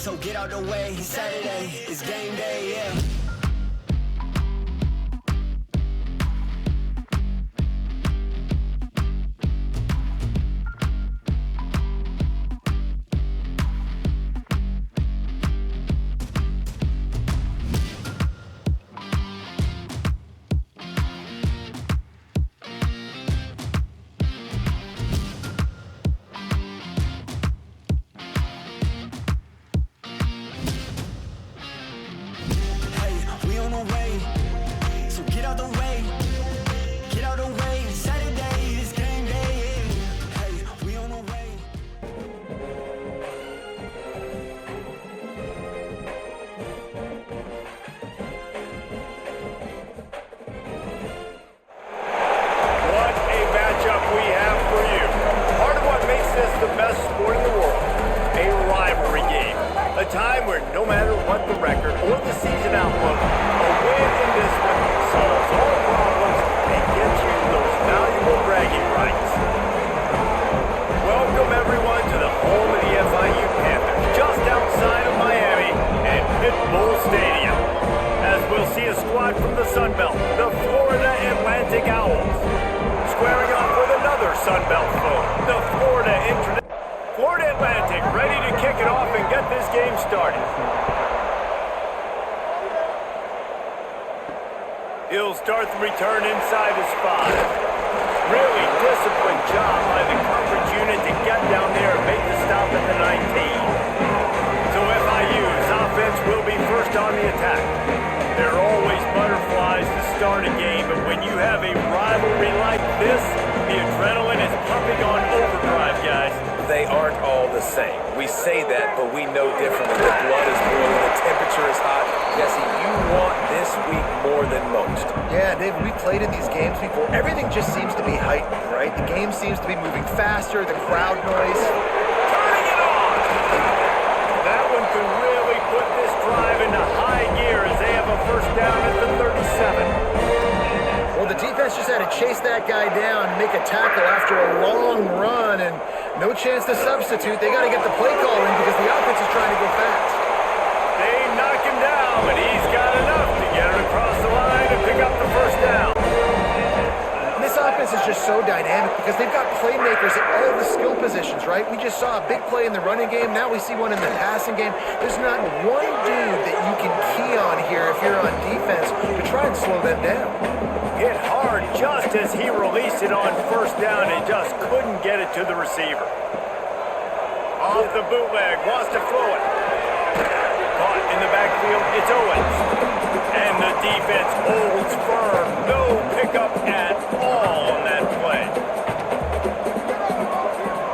so get out the way. Saturday is game day, yeah. A time where no matter what the record or the season outlook, a win in this one solves all problems and gets you those valuable bragging rights. Welcome everyone to the home of the FIU Panthers, just outside of Miami and Pitbull Stadium. As we'll see a squad from the Sun Belt, the Florida Atlantic Owls, squaring off with another Sun Belt foe, the Florida Atlantic, ready to kick it off and get this game started. He'll start the return inside his 5. Really disciplined job by the coverage unit to get down there and make the stop at the 19. So FIU's offense will be first on the attack. There are always butterflies to start a game, but when you have a rivalry like this, the adrenaline is pumping on overdrive, guys. They aren't all the same. We say that, but we know differently. The blood is boiling, the temperature is hot. Jesse, you want this week more than most. Yeah, David, we played in these games before. Everything just seems to be heightened, right? The game seems to be moving faster, the crowd noise. Turning it on! That one could really put this drive into high gear as they have a first down at the 37. Well, the defense just had to chase that guy down and make a tackle after a long run, and no chance to substitute. They got to get the play call in because the offense is trying to go fast. They knock him down, but he's got enough to get it across the line and pick up the first down. This offense is just so dynamic because they've got playmakers at all the skill positions, right? We just saw a big play in the running game. Now we see one in the passing game. There's not one dude that you can key on here if you're on defense to try and slow them down. Hit hard just as he released it on first down and just couldn't get it to the receiver. Off the bootleg, wants to throw it. Caught in the backfield, it's Owens. And the defense holds firm. No pickup at all on that play.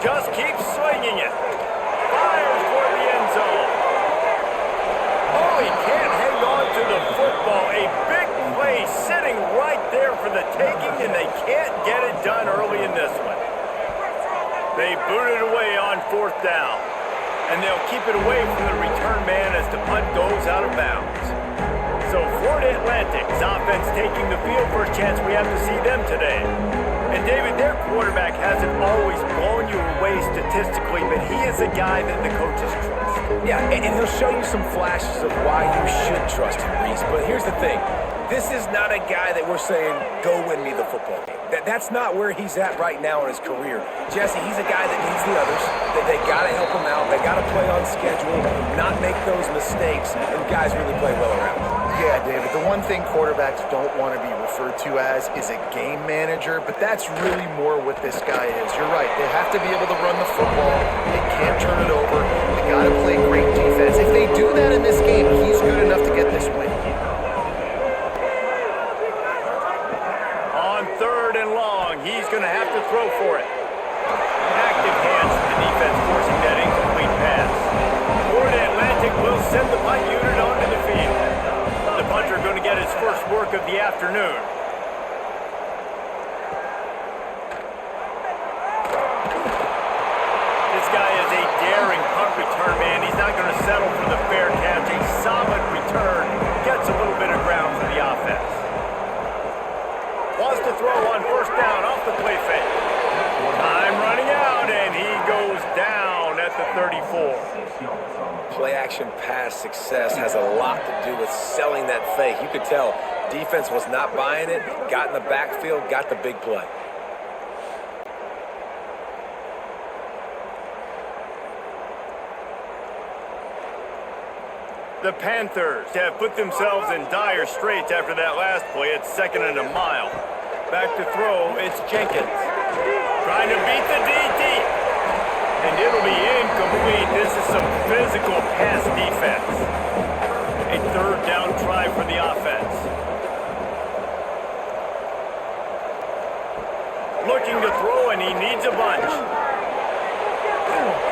Just keeps swinging it. Fires for the end zone. Oh, he can't hang on to the football. A big play sitting right there for the taking, and they can't get it done early in this one. They boot it away on fourth down, and they'll keep it away from the return man as the punt goes out of bounds. So Florida Atlantic's offense taking the field. First chance we have to see them today. And David, their quarterback hasn't always blown you away statistically, but he is a guy that the coaches trust. Yeah, and he'll show you some flashes of why you should trust him, Reese. But here's the thing. This is not a guy that we're saying, go win me the football game. That's not where he's at right now in his career. Jesse, he's a guy that needs the others. That they got to help him out. They got to play on schedule, not make those mistakes, and guys really play well around him. Yeah, David, the one thing quarterbacks don't want to be referred to as is a game manager, but that's really more what this guy is. You're right. They have to be able to run the football. They can't turn it over. They got to play great defense. If they do that in this game, he's good enough to get this win. On third and long, he's going to have to throw for it. Active hands to the defense forcing that incomplete pass. Florida Atlantic will send the punt unit onto the field. The punter going to get his first work of the afternoon. This guy is a daring punt return man. He's not going to settle for the fair catch. A solid return. Gets a little bit of ground for the offense. Wants to throw on first down off the play fake. Time running out, and he goes down at the 34. Play action pass success has a lot to do with selling that fake. You could tell defense was not buying it, got in the backfield, got the big play. The Panthers have put themselves in dire straits after that last play. It's 2nd and a mile. Back to throw, it's Jenkins. Trying to beat the DT. And it'll be incomplete. This is some physical pass defense. A 3rd down try for the offense. Looking to throw, and he needs a bunch.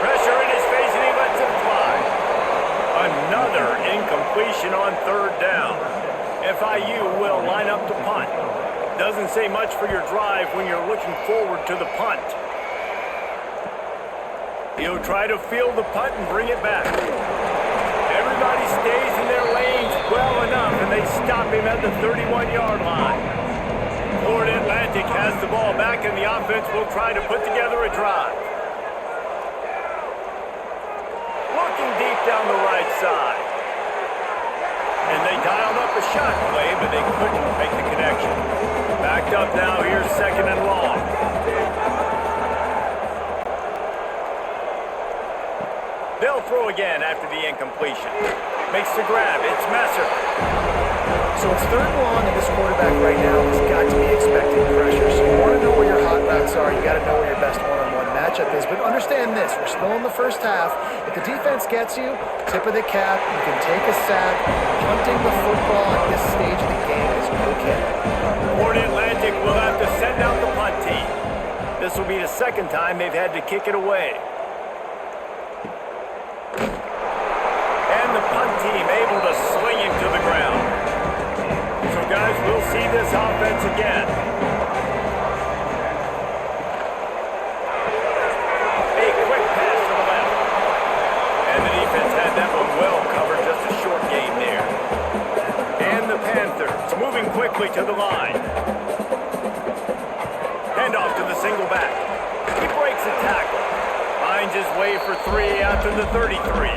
Pressure in his face, and he lets it fly. Another incompletion on 3rd down. FIU will line up to punt. Doesn't say much for your drive when you're looking forward to the punt. He'll try to field the punt and bring it back. Everybody stays in their lanes well enough, and they stop him at the 31-yard line. Florida Atlantic has the ball back, and the offense will try to put together a drive. Looking deep down the right side. And they dialed up a shot play, but they couldn't make the connection. Backed up now, here's 2nd and long. They'll throw again after the incompletion. Makes the grab, it's Messer. So it's 3rd and long, and this quarterback right now has got to be expecting pressure. So you want to know where your hot routes are. You got to know where your best one-on-one matchup is. But understand this, we're still in the first half. If the defense gets you, tip of the cap, you can take a sack. Punting the football at this stage of the game is okay. Florida Atlantic will have to send out the punt team. This will be the 2nd time they've had to kick it away. And the punt team able to sling him to the ground. So guys, we'll see this offense again. A quick pass to the left. And the defense had that one well covered, just a short gain there. And the Panthers moving quickly to the line. Handoff to the single back. He breaks a tackle. Finds his way for 3 out to the 33.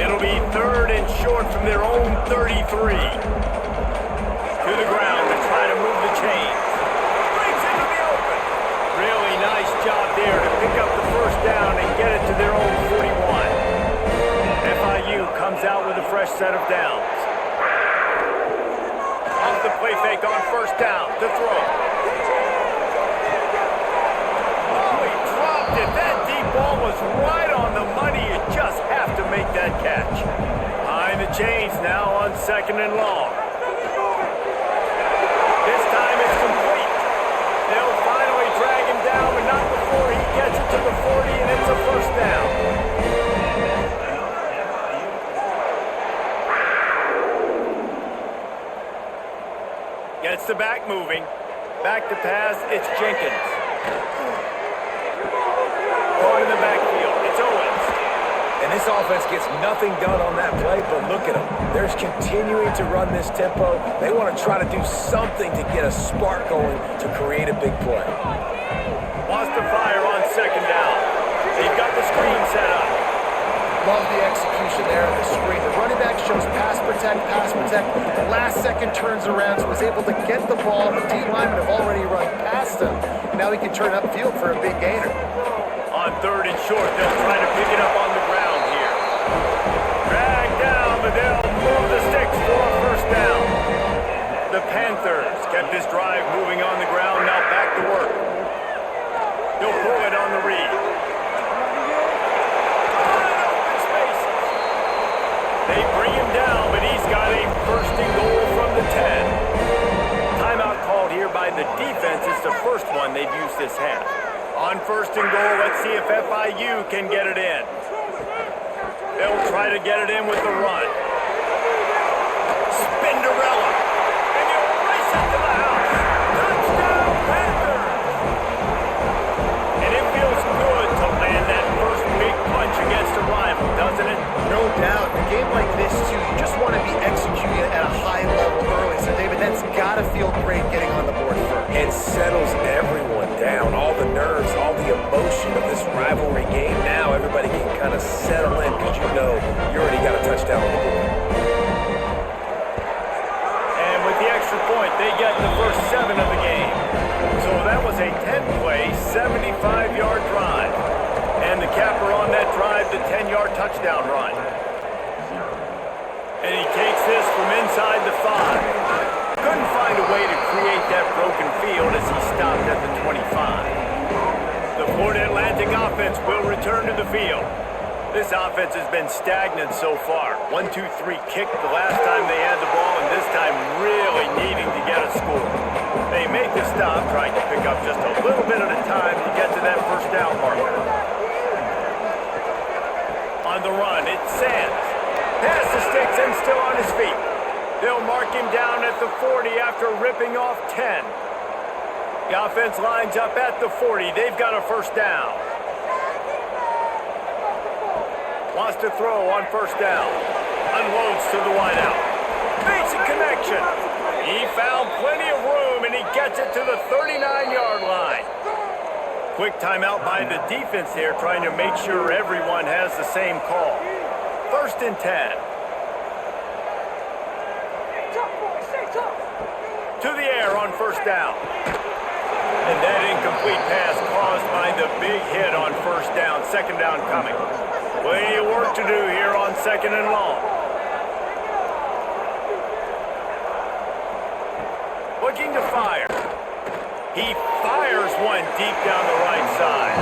It'll be 3rd and short from their own 33. To the ground to try to move the chains. Brings into the open. Really nice job there to pick up the 1st down and get it to their own 41. FIU comes out with a fresh set of downs. Off the play fake on 1st down to throw. Oh, he dropped it. That deep ball was right on the money. You just have to make that catch. Behind the chains now on 2nd and long. This time it's complete. They'll finally drag him down, but not before he gets it to the 40, and it's a 1st down. Gets the back moving. Back to pass, it's Jenkins. Going in the backfield, it's Owens. And this offense gets nothing done on that play, but look at them. They're continuing to run this tempo. They want to try to do something to get a spark going to create a big play. Wants to fire on 2nd down. They've got the screen set up. Love the execution there on the screen. The running back shows pass protect, pass protect. Last second turns around, so was able to get the ball. The D linemen have already run past him. And now he can turn upfield for a big gainer. On 3rd and short, they'll try to pick it up on the ground here. Drag down, but they'll move the sticks for a 1st down. The Panthers kept this drive moving on the ground, now back to work. They'll pull it on the read. Open spaces. They bring him down, but he's got a 1st and goal from the 10. Timeout called here by the defense. It's the 1st one they've used this half. On 1st and goal, let's see if FIU can get it in. They'll try to get it in with the run. Spinderella. And he'll race it to the house. Touchdown, Panthers! And it feels good to land that 1st big punch against a rival, doesn't it? No doubt. A game like this, too, you just want to be executing at a high level early. So, David, that's got to feel great getting on the board first. It settles everyone down. All the nerves, all the emotion of this rivalry game. Now everybody first down run. And he takes this from inside the 5. Couldn't find a way to create that broken field as he stopped at the 25. The Florida Atlantic offense will return to the field. This offense has been stagnant so far. 1-2-3 kick the last time they had the ball, and this time really needing to get a score. They make the stop, trying to pick up just a little bit at a time to get to that first down marker. On the run, it's Sands. Pass the sticks and still on his feet. They'll mark him down at the 40 after ripping off 10. The offense lines up at the 40. They've got a first down. Wants to throw on first down. Unloads to the wideout. Makes a connection. He found plenty of room, and he gets it to the 39-yard line. Quick timeout by the defense here, trying to make sure everyone has the same call. First and 10. To the air on first down. And that incomplete pass caused by the big hit on first down. Second down coming. Plenty of work to do here on second and long. Looking to fire. He fires one deep down the right side.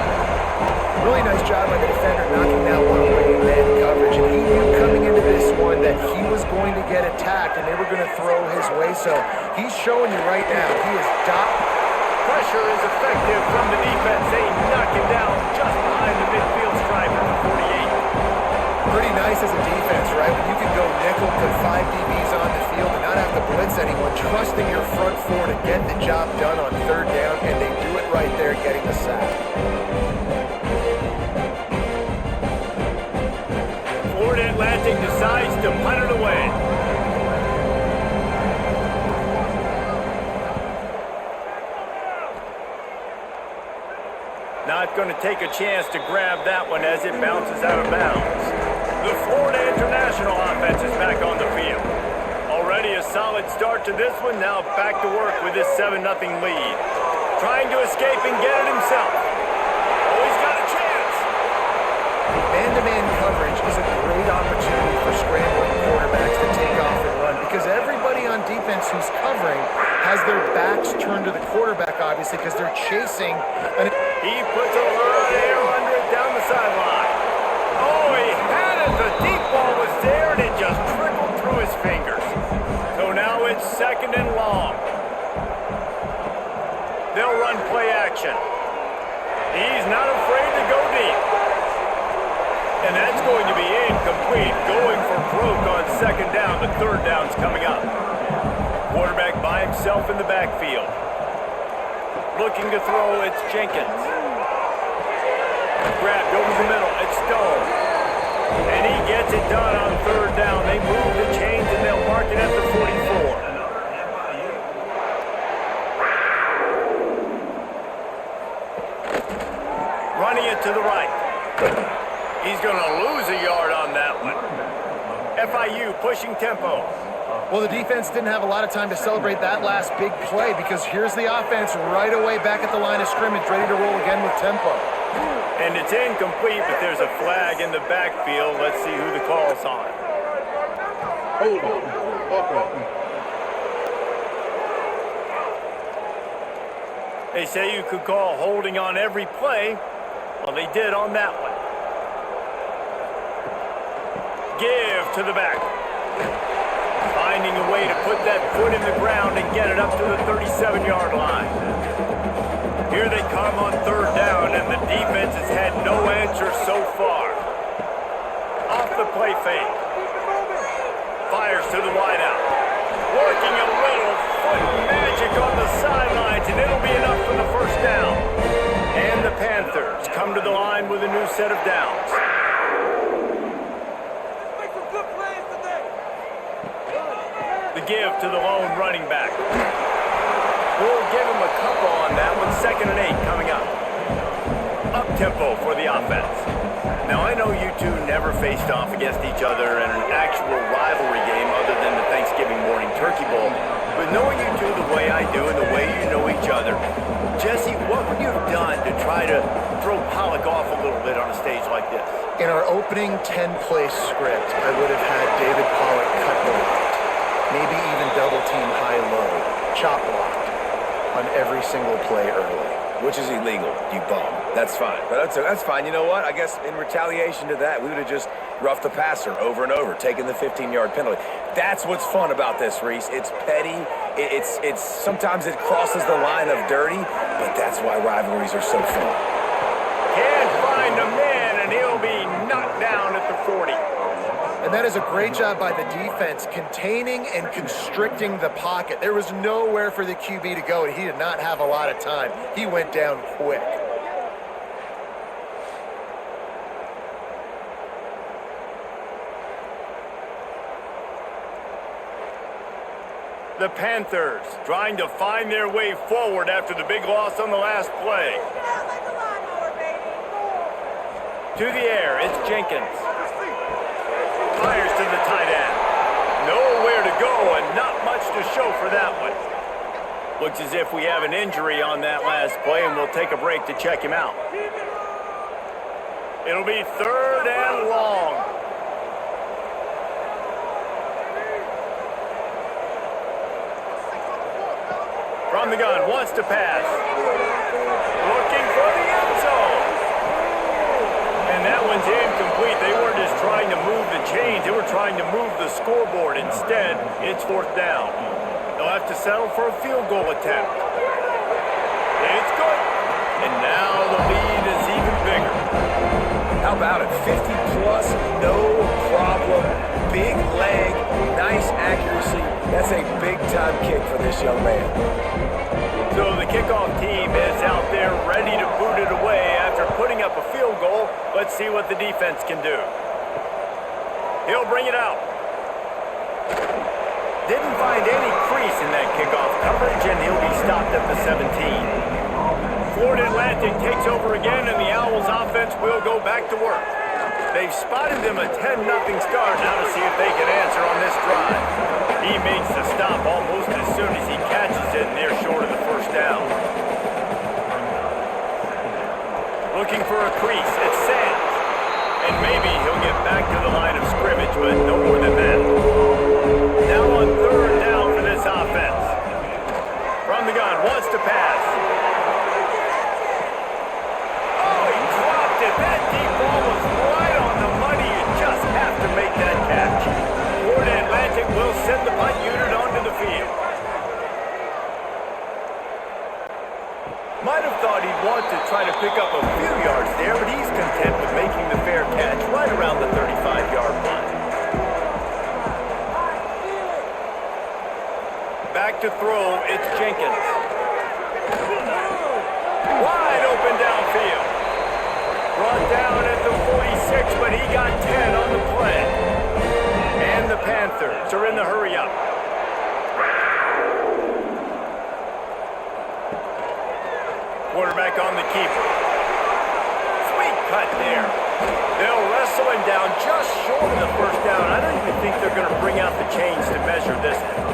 Really nice job by the defender knocking that one away in man coverage. And he knew coming into this one that he was going to get attacked and they were going to throw his way. So he's showing you right now, he is Pressure is effective from the defense. They knock him down just behind the midfield stripe at the 48. pretty nice as a defense, right? When you can go nickel, put 5 DBs on the field and not have to blitz anyone, trusting your front four to get the job done on third down, and they do it right there, getting the sack. Florida Atlantic decides to punt it away. Not going to take a chance to grab that one as it bounces out of bounds. The Florida International offense is back on the field. Already a solid start to this one, now back to work with this 7-0 lead. Trying to escape and get it himself. Oh, he's got a chance. Man-to-man coverage is a great opportunity for scrambling quarterbacks to take off and run because everybody on defense who's covering has their backs turned to the quarterback, obviously, because they're chasing. He puts a lot of air under it down the sideline. Oh, he had it. The deep ball was there, and it just trickled through his fingers. So now it's second and long. They'll run play action. He's not afraid to go deep. And that's going to be incomplete. Going for broke on second down. The third down's coming up. Quarterback by himself in the backfield. Looking to throw, it's Jenkins. Grabbed over the middle, it's Stone. And he gets it done on third down. They move the chains and they'll mark it at the 44. Running it to the right. He's going to lose a yard on that one. FIU pushing tempo. Well, the defense didn't have a lot of time to celebrate that last big play because here's the offense right away back at the line of scrimmage, ready to roll again with tempo. And it's incomplete, but there's a flag in the backfield. Let's see who the call's on. They say you could call holding on every play. Well, they did on that one. Give to the back. Finding a way to put that foot in the ground and get it up to the 37-yard line. Here they come on third down, and the defense has had no answer so far. Off the play fake. Fires to the wideout. Working a little foot magic on the sidelines, and it'll be enough for the first down. And the Panthers come to the line with a new set of downs. The give to the lone running back. We'll give him a couple on that one. 2nd and 8 coming up. Up-tempo for the offense. Now, I know you two never faced off against each other in an actual rivalry game other than the Thanksgiving morning Turkey Bowl. But knowing you two the way I do and the way you know each other, Jesse, what would you have done to try to throw Pollock off a little bit on a stage like this? In our opening 10-play script, I would have had David Pollock cut the left, maybe even double team high-low, chop blocked on every single play early. Which is illegal, you bum. That's fine. But that's fine. You know what? I guess in retaliation to that, we would have just roughed the passer over and over, taking the 15-yard penalty. That's what's fun about this, Reese. It's petty. It's sometimes it crosses the line of dirty, but that's why rivalries are so fun. Can't find a man, and he'll be knocked down at the 40. And that is a great job by the defense, containing and constricting the pocket. There was nowhere for the QB to go, and he did not have a lot of time. He went down quick. The Panthers trying to find their way forward after the big loss on the last play. To the air, it's Jenkins. Fires to the tight end. Nowhere to go and not much to show for that one. Looks as if we have an injury on that last play, and we'll take a break to check him out. It'll be 3rd and long. From the gun, wants to pass. Looking for the end zone. And that one's incomplete. They weren't just trying to move the chains. They were trying to move the scoreboard. Instead, it's 4th down. They'll have to settle for a field goal attempt. It's good. And now the lead is even bigger. How about it? 50-plus, no problem. Big leg, nice accuracy. That's a big-time kick for this young man. So the kickoff team is out there ready to boot it away after putting up a field goal. Let's see what the defense can do. He'll bring it out. Didn't find any crease in that kickoff coverage, and he'll be stopped at the 17. Florida Atlantic takes over again, and the Owls offense will go back to work. They've spotted them a 10-0 start. Now to see if they can answer on this drive. He makes the stop almost as soon as he catches it, and they're short of the 1st down. Looking for a crease. It's Sands. And maybe he'll get back to the line of scrimmage, but no more than that. Now on 3rd down for this offense. From the gun, wants to pass. Oh, he dropped it. That deep ball was right on the money. You just have to make that catch. Florida Atlantic will send the punt unit onto the field. Might have thought he'd want to try to pick up a few yards there, but he's content with making the fair catch right around the 35-yard line. Back to throw, it's Jenkins. Wide open downfield. Brought down at the 46, but he got 10 on the play. And the Panthers are in the hurry-up. Quarterback on the keeper. Sweet cut there. They'll wrestle him down just short of the 1st down. I don't even think they're going to bring out the chains to measure this one.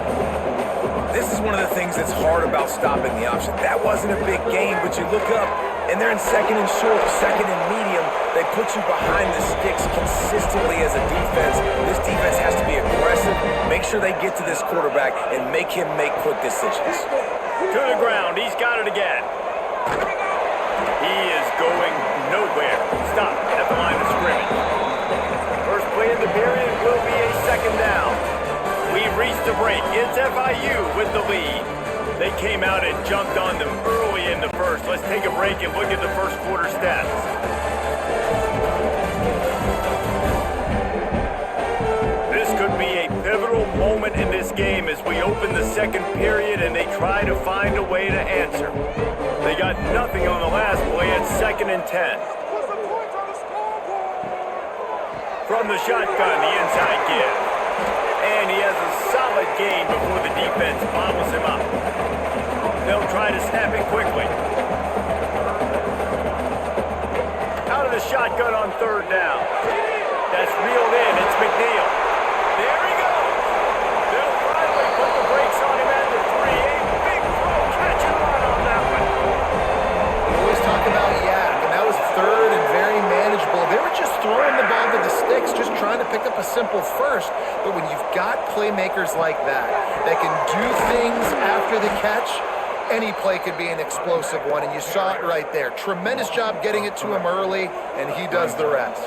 This is one of the things that's hard about stopping the option. That wasn't a big gain, but you look up, and they're in 2nd and short, 2nd and medium. They put you behind the sticks consistently as a defense. This defense has to be aggressive, make sure they get to this quarterback, and make him make quick decisions. To the ground. He's got it again. He is going nowhere. Stop at the line of scrimmage. First play of the period will be a 2nd down. We've reached a break. It's FIU with the lead. They came out and jumped on them early in the 1st. Let's take a break and look at the 1st quarter stats. This could be a pivotal moment in this game as we open the 2nd period and they try to find a way to answer. They got nothing on the last play at 2nd and 10. From the shotgun, the inside give. And he has a solid gain before the defense bottles him up. They'll try to snap it quickly. Out of the shotgun on 3rd down. That's reeled in. It's McNeil. There he goes. They'll finally put the brakes on him at the 3. A big throw. Catch and run on that one. We always talk about yak, and that was 3rd and very manageable. They were just throwing the athletes like that can do things after the catch, any play could be an explosive one, and you saw it right there. Tremendous job getting it to him early, and he does the rest.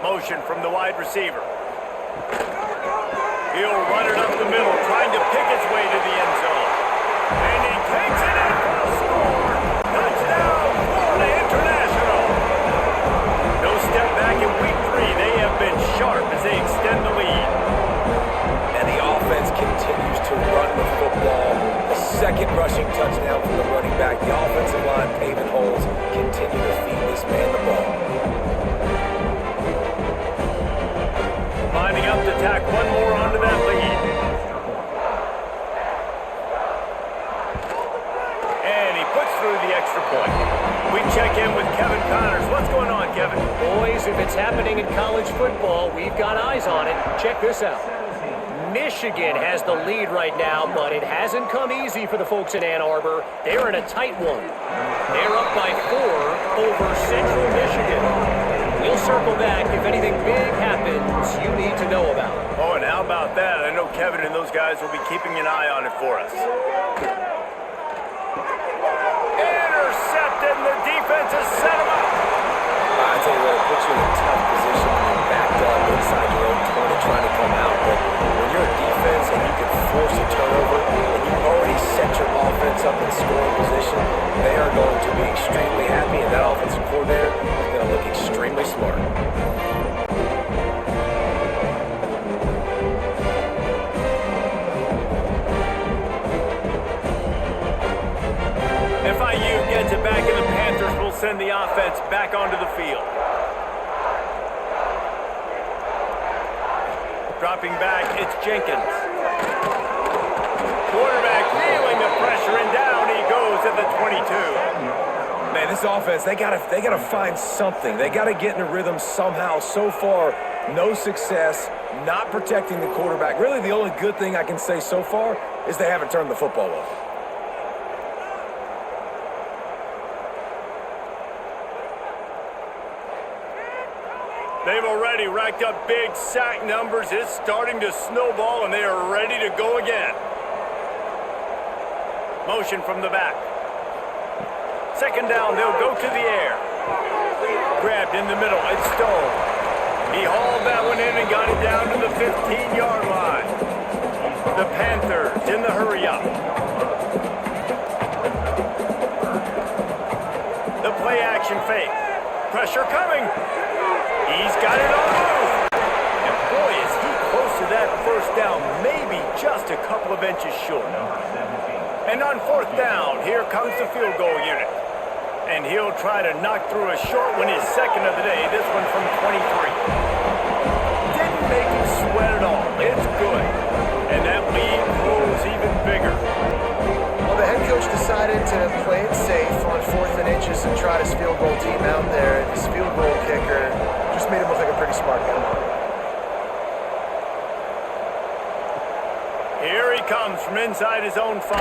Motion from the wide receiver. He'll run it up the middle, trying to pick its way to the end zone. And he takes it in for a score. Touchdown, Florida International. No step back in week 3. They have been sharp as they extend the lead. And the offense continues to run the football. The second rushing touchdown from the running back. The offensive line paving holes. Continue to feed this man the ball. Lining up to tack one more onto that lead. And he puts through the extra point. We check in with Kevin Connors. What's going on, Kevin? Boys, if it's happening in college football, we've got eyes on it. Check this out. Michigan has the lead right now, but it hasn't come easy for the folks in Ann Arbor. They're in a tight one. They're up by 4 over Central Michigan. We'll circle back if anything big happens you need to know about. Oh, and how about that? I know Kevin and those guys will be keeping an eye on it for us. Intercepted, and the defense has set him up. I tell you what, it puts you in a tough position when you're backed up inside your own 20 trying to come out. But when you're a defense and you can force a turnover and you've already set your offense up in scoring position, they are going to be extremely happy, and that offensive coordinator is going to look extremely smart. FIU gets it back, and the Panthers will send the offense back onto the field. Dropping back, it's Jenkins. Quarterback feeling the pressure, and down he goes at the 22. Man, this offense, they gotta find something. They gotta get in a rhythm somehow. So far, no success, not protecting the quarterback. Really, the only good thing I can say so far is they haven't turned the football over. They've already racked up big sack numbers. It's starting to snowball, and they are ready to go again. Motion from the back. Second down, they'll go to the air. Grabbed in the middle, it's Stone. He hauled that one in and got it down to the 15-yard line. The Panthers in the hurry-up. The play-action fake. Pressure coming. He's got it on the move. And boy, is he close to that first down, maybe just a couple of inches short. And on fourth down, here comes the field goal unit. And he'll try to knock through a short one, his second of the day, this one from 23. Didn't make him sweat at all. It's good. And that lead grows even bigger. Well, the head coach decided to play it safe on 4th and inches and try his field goal team out there. And his field goal kicker just made him look like a pretty smart guy. Here he comes from inside his own 5.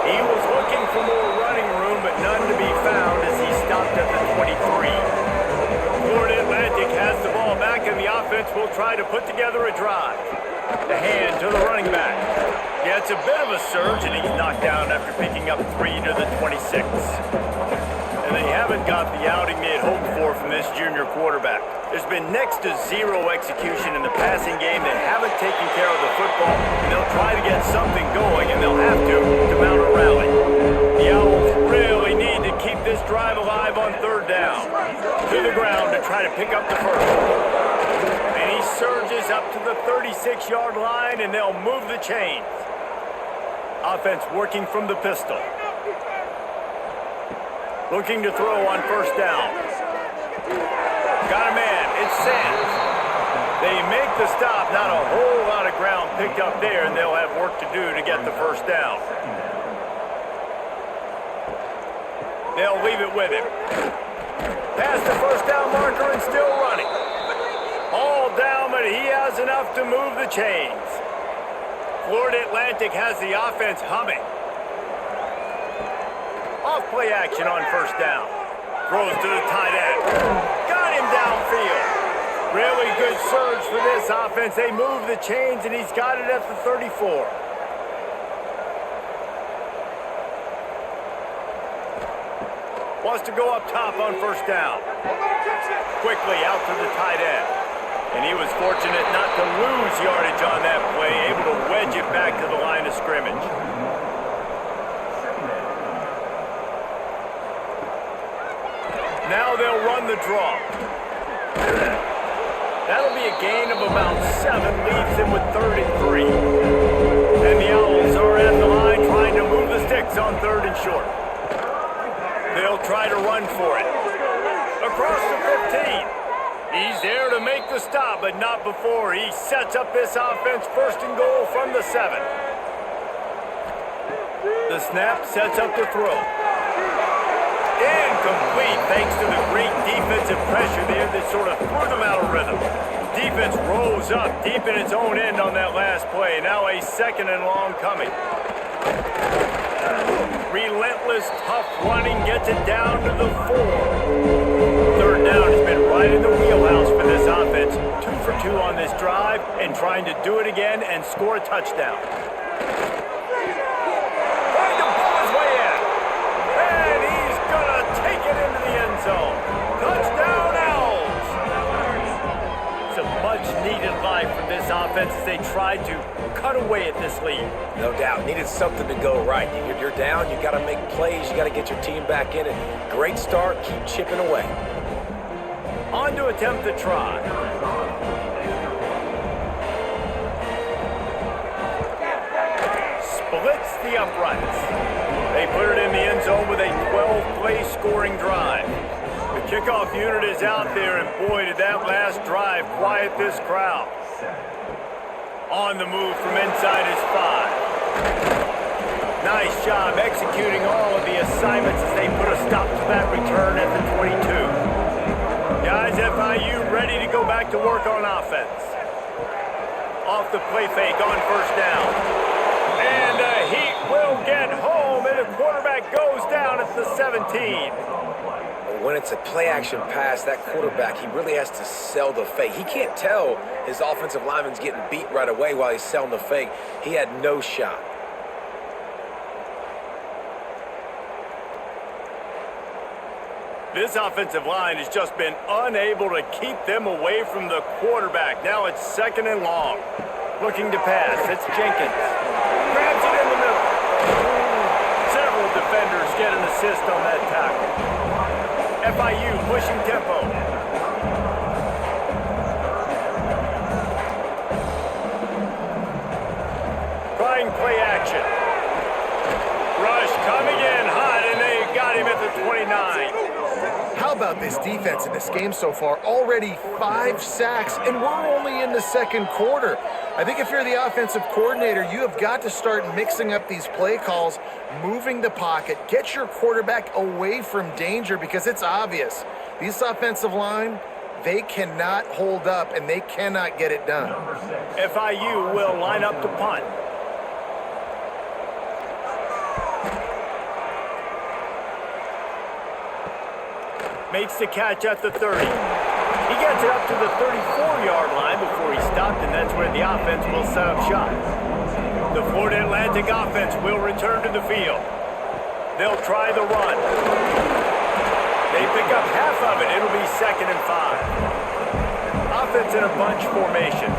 He was looking for more running room, but none to be found as he stopped at the 23. Florida Atlantic has the ball back, and the offense will try to put together a drive. The hand to the running back. Yeah, it's a bit of a surge, and he's knocked down after picking up 3 to the 26. And they haven't got the outing they had hoped for from this junior quarterback. There's been next to zero execution in the passing game. They haven't taken care of the football, and they'll try to get something going, and they'll have to mount a rally. The Owls really need to keep this drive alive on third down. To the ground to try to pick up the first. And he surges up to the 36-yard line, and they'll move the chains. Offense working from the pistol. Looking to throw on first down. Got a man. It's Sands. They make the stop. Not a whole lot of ground picked up there, and they'll have work to do to get the first down. They'll leave it with him. Past the first down marker and still running. All down, but he has enough to move the chains. Florida Atlantic has the offense humming. Off play action on first down. Throws to the tight end. Got him downfield. Really good surge for this offense. They move the chains, and he's got it at the 34. Wants to go up top on first down. Quickly out to the tight end. And he was fortunate not to lose yardage on that play, able to wedge it back to the line of scrimmage. Now they'll run the draw. That'll be a gain of about 7, leaves them with 3rd and 3. And the Owls are at the line trying to move the sticks on 3rd and short. They'll try to run for it. Across the 15. He's there to make the stop, but not before. He sets up this offense 1st and goal from the 7. The snap sets up the throw. Incomplete thanks to the great defensive pressure there that sort of threw them out of rhythm. Defense rose up deep in its own end on that last play. Now a 2nd and long coming. Relentless, tough running gets it down to the 4. 3rd down has been right in the wheelhouse for this offense. 2 for 2 on this drive and trying to do it again and score a touchdown. Trying to pull his way in. And he's going to take it into the end zone. Touchdown, Owls! It's a much-needed life from this offense as they tried to cut away at this lead. No doubt. Needed something to go right. You're down. You got to make plays. You got to get your team back in it. Great start. Keep chipping away. On to attempt the try. Splits the uprights. They put it in the end zone with a 12-play scoring drive. The kickoff unit is out there, and boy, did that last drive quiet this crowd. On the move from inside his 5. Nice job executing all of the assignments as they put a stop to that return at the 22. Guys, FIU ready to go back to work on offense. Off the play fake on first down. And Heat will get home, and the quarterback goes down at the 17. When it's a play-action pass, that quarterback, he really has to sell the fake. He can't tell his offensive lineman's getting beat right away while he's selling the fake. He had no shot. This offensive line has just been unable to keep them away from the quarterback. Now it's 2nd and long. Looking to pass. It's Jenkins. Grabs it in the middle. Several defenders get an assist on that tackle. FIU pushing tempo. Trying play action. Rush coming in hot, and they got him at the 29. How about this defense in this game so far? Already 5 sacks, and we're only in the 2nd quarter. I think if you're the offensive coordinator, you have got to start mixing up these play calls, moving the pocket, get your quarterback away from danger, because it's obvious. These offensive line, they cannot hold up, and they cannot get it done. FIU will line up to punt. Makes the catch at the 30. He gets it up to the 34-yard line before he stopped, and that's where the offense will set up shop. The Florida Atlantic offense will return to the field. They'll try the run. They pick up half of it. It'll be 2nd and 5. Offense in a bunch formation.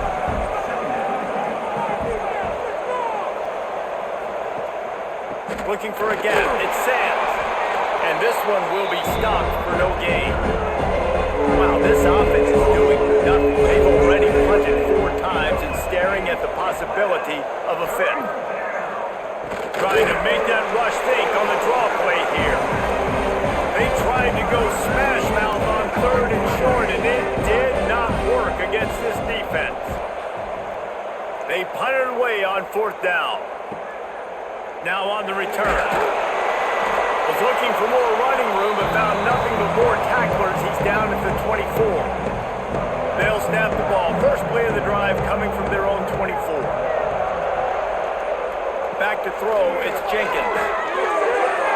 Looking for a gap. It's Sands. And this one will be stopped for no gain. Wow, this offense is doing nothing. They've already punted 4 times and staring at the possibility of a 5th. Trying to make that rush think on the draw play here. They tried to go smash mouth on 3rd and short, and it did not work against this defense. They punted away on 4th down. Now on the return. Was looking for more running room, but found nothing but more tacklers. He's down at the 24. They'll snap the ball. First play of the drive coming from their own 24. Back to throw, it's Jenkins.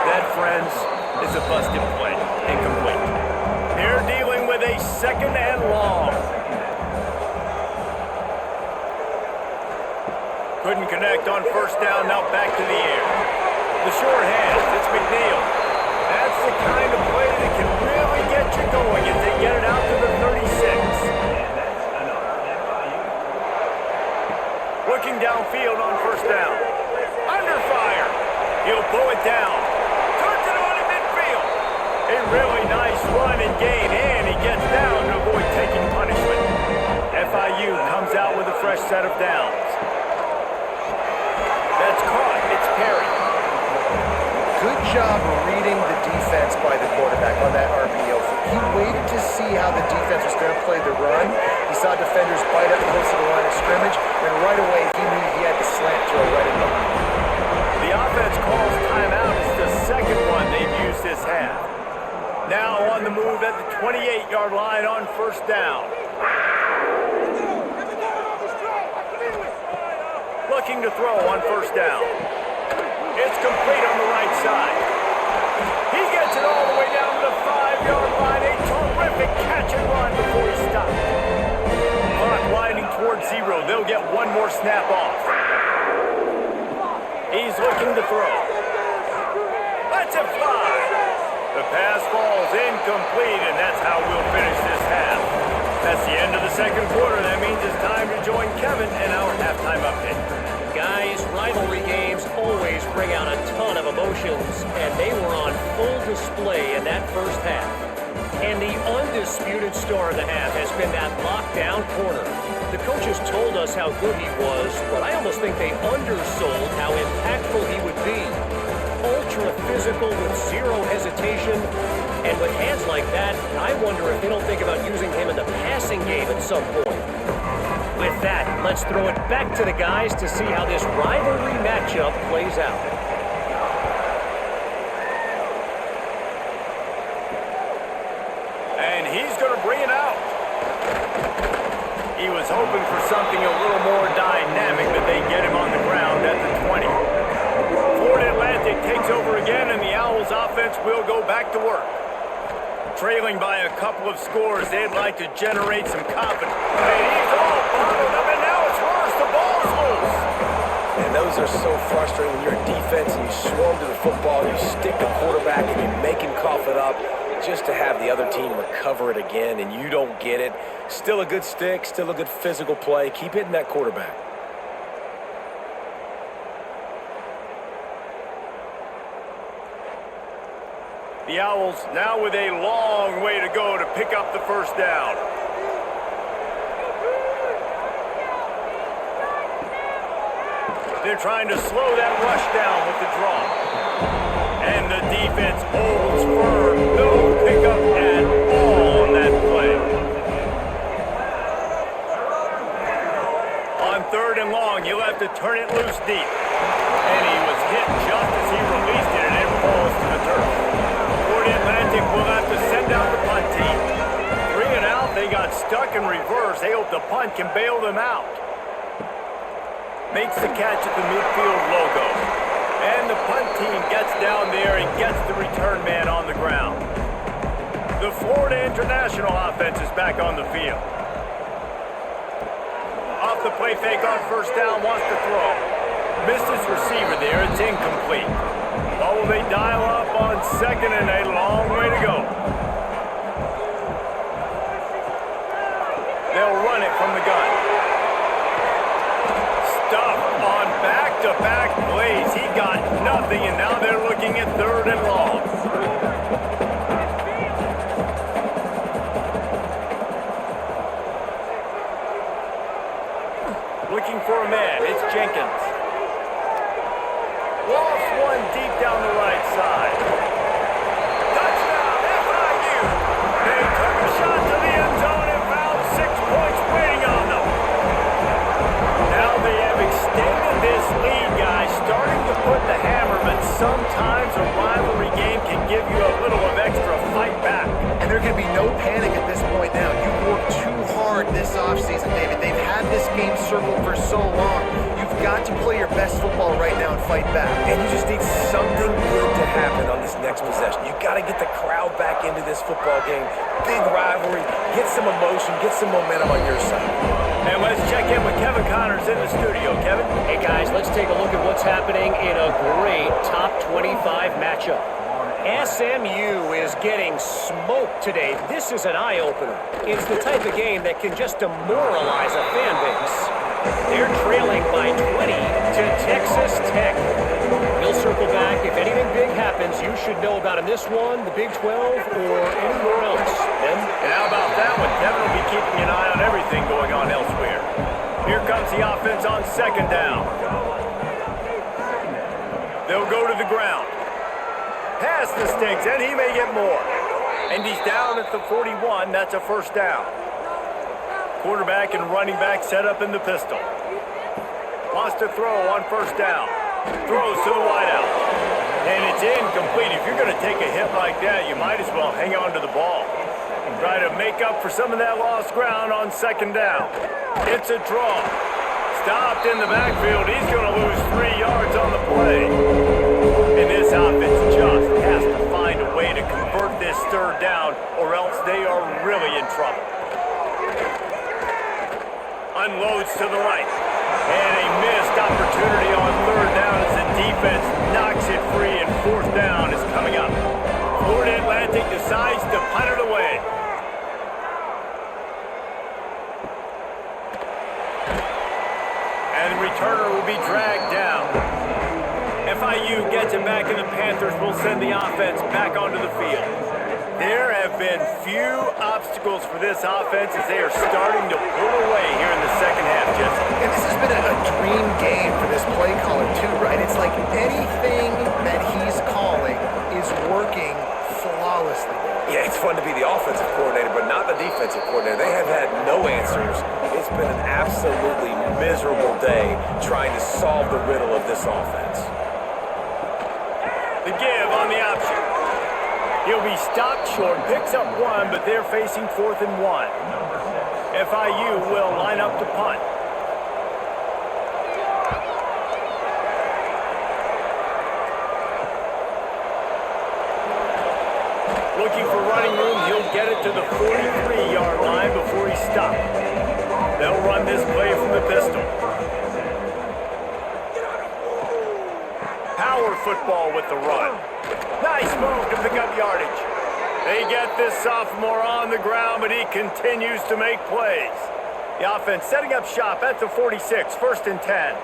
That, friends, is a busted play. Incomplete. They're dealing with a 2nd and long. Couldn't connect on first down, now back to the air. The short hands, it's McNeil. That's the kind of play that can really get you going as they get it out to the 36. Looking downfield on first down. Under fire. He'll pull it down. Turns it on in midfield. A really nice run and gain, and he gets down to avoid taking punishment. FIU comes out with a fresh set of downs. That's caught. It's Perry. Good job reading the defense by the quarterback on that RPO. He waited to see how the defense was going to play the run. He saw defenders bite up close to the line of scrimmage, and right away he knew he had to slant throw right in behind. The offense calls timeout. It's the second one they've used this half. Now on the move at the 28-yard line on first down. Looking to throw on first down. It's complete on the right side. He gets it all the way down to the 5-yard line. A terrific catch and run before he stopped. Clock winding towards 0. They'll get one more snap off. He's looking to throw. Lets it fly. The pass falls incomplete, and that's how we'll finish this half. That's the end of the second quarter. That means it's time to join Kevin in our halftime update. Guys, rivalry games always bring out a ton of emotions, and they were on full display in that first half. And the undisputed star of the half has been that lockdown corner. The coaches told us how good he was, but I almost think they undersold how impactful he would be. Ultra physical with zero hesitation, and with hands like that, I wonder if they don't think about using him in the passing game at some point. With that, let's throw it back to the guys to see how this rivalry matchup plays out. And he's going to bring it out. He was hoping for something a little more dynamic, but they get him on the ground at the 20. Florida Atlantic takes over again, and the Owls offense will go back to work. Trailing by a couple of scores, they'd like to generate some confidence. And he's all bottled up, and now it's worse. The ball's loose. And those are so frustrating when you're a defense and you swarm to the football, you stick the quarterback and you make him cough it up just to have the other team recover it again, and you don't get it. Still a good stick, still a good physical play. Keep hitting that quarterback. The Owls now with a long way to go to pick up the first down. They're trying to slow that rush down with the draw. And the defense holds firm. No pickup at all on that play. On third and long, he'll have to turn it loose deep. And he was hit just as he released it, and it falls to the turf. Atlantic will have to send out the punt team. 3 and out, they got stuck in reverse. They hope the punt can bail them out. Makes the catch at the midfield logo. And the punt team gets down there and gets the return man on the ground. The Florida International offense is back on the field. Off the play fake on first down, wants to throw. Missed his receiver there, it's incomplete. What will they dial up on second, and a long way to go? They'll run it from the gun. Stuffed on back-to-back plays. He got nothing, and now they're looking at third and long. Looking for a man. It's Jenkins. Lost one deep down the right side. Touchdown, FIU! They took a shot to the end zone and found 6 points waiting on them. Now they have extended this lead, guys, starting to put the hammer, but sometimes a rivalry game can give you a little of extra fight back. And there can be no panic at this point now. You've worked too hard this offseason, David. They've had this game circled for so long. You've got to play your best football right now and fight back. And you just need something good to happen on this next possession. You got to get the crowd back into this football game. Big rivalry. Get some emotion. Get some momentum on your side. And let's check in with Kevin Connors in the studio. Kevin? Hey, guys, let's take a look at what's happening in a great top 25 matchup. SMU is getting smoked today. This is an eye-opener. It's the type of game that can just demoralize a fan base. They're trailing by 20 to Texas Tech. We'll circle back. If anything big happens, you should know about in this one, the Big 12, or anywhere else. Ben? And how about that one? Kevin will be keeping an eye on everything going on elsewhere. Here comes the offense on second down. They'll go to the ground. Pass the sticks, and he may get more. And he's down at the 41. That's a first down. Quarterback and running back set up in the pistol. Wants to throw on first down. Throws to the wideout. And it's incomplete. If you're going to take a hit like that, you might as well hang on to the ball. Try to make up for some of that lost ground on second down. It's a draw. Stopped in the backfield. He's going to lose 3 yards on the play. And this offense just has to find a way to convert this third down, or else they are really in trouble. Unloads to the right. And a missed opportunity on third down as the defense knocks it free, and fourth down is coming up. Florida Atlantic decides to punt it away. And the returner will be dragged down. FIU gets it back, and the Panthers will send the offense back onto the field. There have been few obstacles for this offense as they are starting to pull away here in the second half, Jesse. And this has been a dream game for this play caller too, right? It's like anything that he's calling is working flawlessly. Yeah, it's fun to be the offensive coordinator, but not the defensive coordinator. They have had no answers. It's been an absolutely miserable day trying to solve the riddle of this offense. The give on the option. He'll be stopped short, picks up one, but they're facing 4th and 1. FIU will line up to punt. Looking for running room, he'll get it to the 43-yard line before he's stopped. They'll run this play from the pistol. Power football with the run. Nice move to pick up yardage. They get this sophomore on the ground, but he continues to make plays. The offense setting up shop at the 46, 1st and 10.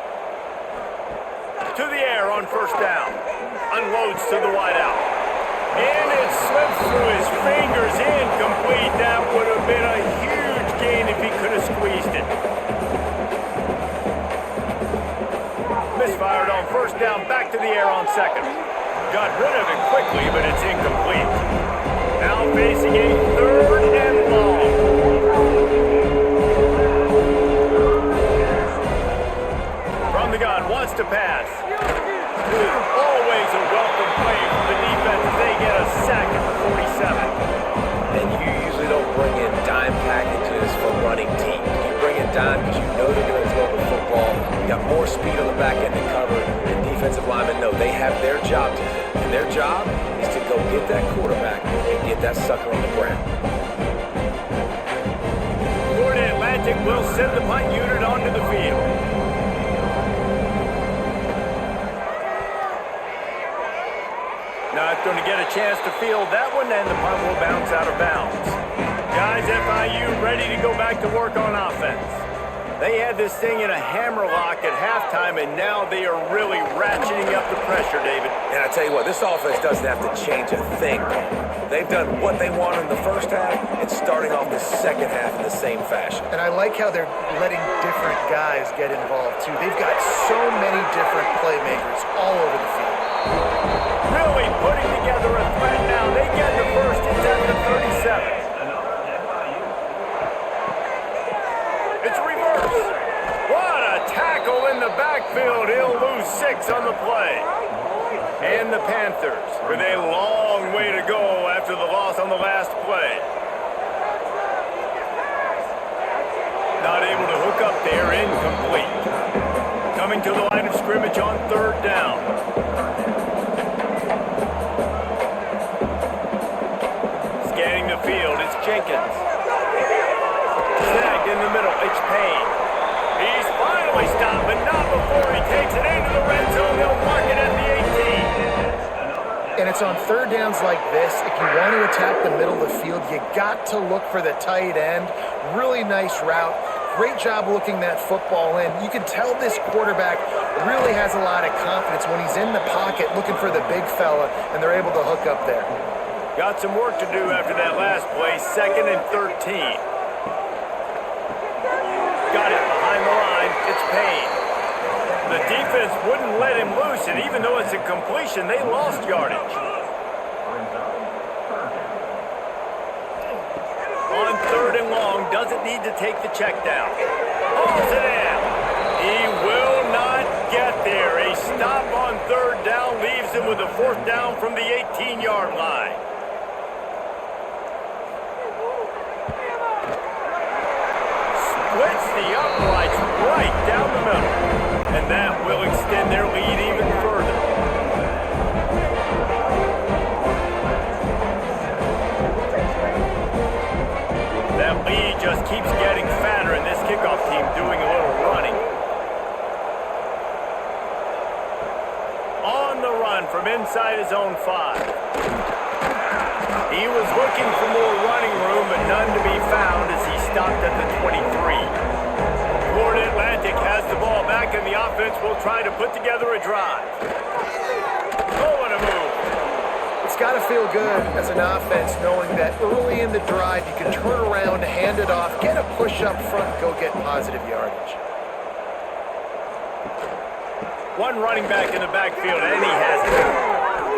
To the air on first down. Unloads to the wideout. And it slips through his fingers, incomplete. That would have been a huge gain if he could have squeezed it. Misfired on first down, back to the air on second. Got rid of it quickly, but it's incomplete. Now facing a 3rd and long. From the gun, wants to pass. Always a welcome play from the defense as they get a sack at the 47. And you usually don't bring in dime packages for running teams. You bring in dime because you know they're going to throw the football. You got more speed on the back end to cover. And defensive linemen know they have their job to do. And their job is to go get that quarterback and get that sucker on the ground. Florida Atlantic will send the punt unit onto the field. Not going to get a chance to field that one, and the punt will bounce out of bounds. Guys, FIU ready to go back to work on offense. They had this thing in a hammerlock at halftime, and now they are really ratcheting up the pressure, David. And I tell you what, this offense doesn't have to change a thing. They've done what they wanted in the first half and starting off the second half in the same fashion. And I like how they're letting different guys get involved too. They've got so many different playmakers all over the field. Really putting together a threat now. They get the first. It's at the 37. It's reverse. What a tackle in the backfield. He'll lose 6 on the play. And the Panthers with a long way to go after the loss on the last play. Not able to hook up there, incomplete. Coming to the line of scrimmage on 3rd down. Scanning the field, it's Jenkins. Snagged in in the middle. It's Payne. He's finally stopped, but not before he takes it into the red zone. They'll mark it at the 18. And it's on third downs like this. If you want to attack the middle of the field, you got to look for the tight end. Really nice route. Great job looking that football in. You can tell this quarterback really has a lot of confidence when he's in the pocket looking for the big fella, and they're able to hook up there. Got some work to do after that last play. 2nd and 13. Got it behind the line. It's Payne. The defense wouldn't let him loose, and even though it's a completion, they lost yardage. On 3rd and long, doesn't need to take the check down. Hauls it in. He will not get there. A stop on 3rd down leaves him with a 4th down from the 18-yard line. Splits the uprights right down the middle. And that will extend their lead even further. That lead just keeps getting fatter, and this kickoff team doing a little running. On the run from inside his own 5. He was looking for more running room, but none to be found as he stopped at the 23. Florida Atlantic has the ball back, and the offense will try to put together a drive. Oh, and a move. It's got to feel good as an offense knowing that early in the drive you can turn around, hand it off, get a push up front, go get positive yardage. One running back in the backfield, and he has it.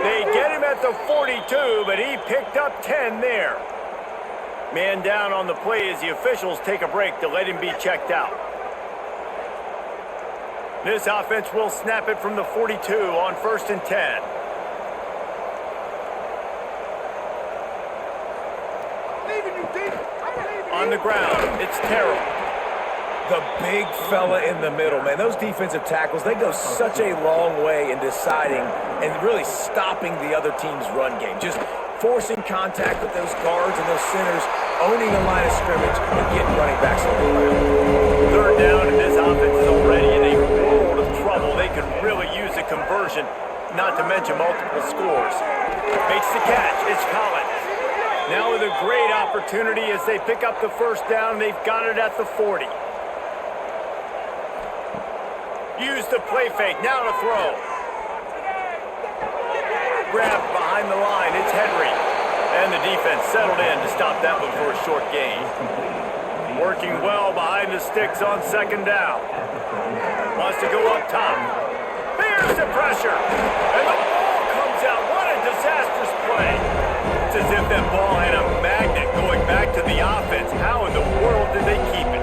They get him at the 42, but he picked up 10 there. Man down on the play as the officials take a break to let him be checked out. This offense will snap it from the 42 on 1st and 10. On the ground, it's Terrell. The big fella in the middle, man. Those defensive tackles, they go such a long way in deciding and really stopping the other team's run game. Just forcing contact with those guards and those centers, owning the line of scrimmage, and getting running backs on the ground. 3rd down, and this offense is already in a world of trouble. They could really use a conversion, not to mention multiple scores. Makes the catch. It's Collins. Now with a great opportunity as they pick up the 1st down. They've got it at the 40. Use the play fake. Now to throw. Grab behind the line. It's Henry. And the defense settled in to stop that one for a short gain. Working well behind the sticks on 2nd down. Wants to go up top. There's the pressure. And the ball comes out. What a disastrous play. It's as if that ball had a magnet going back to the offense. How in the world did they keep it?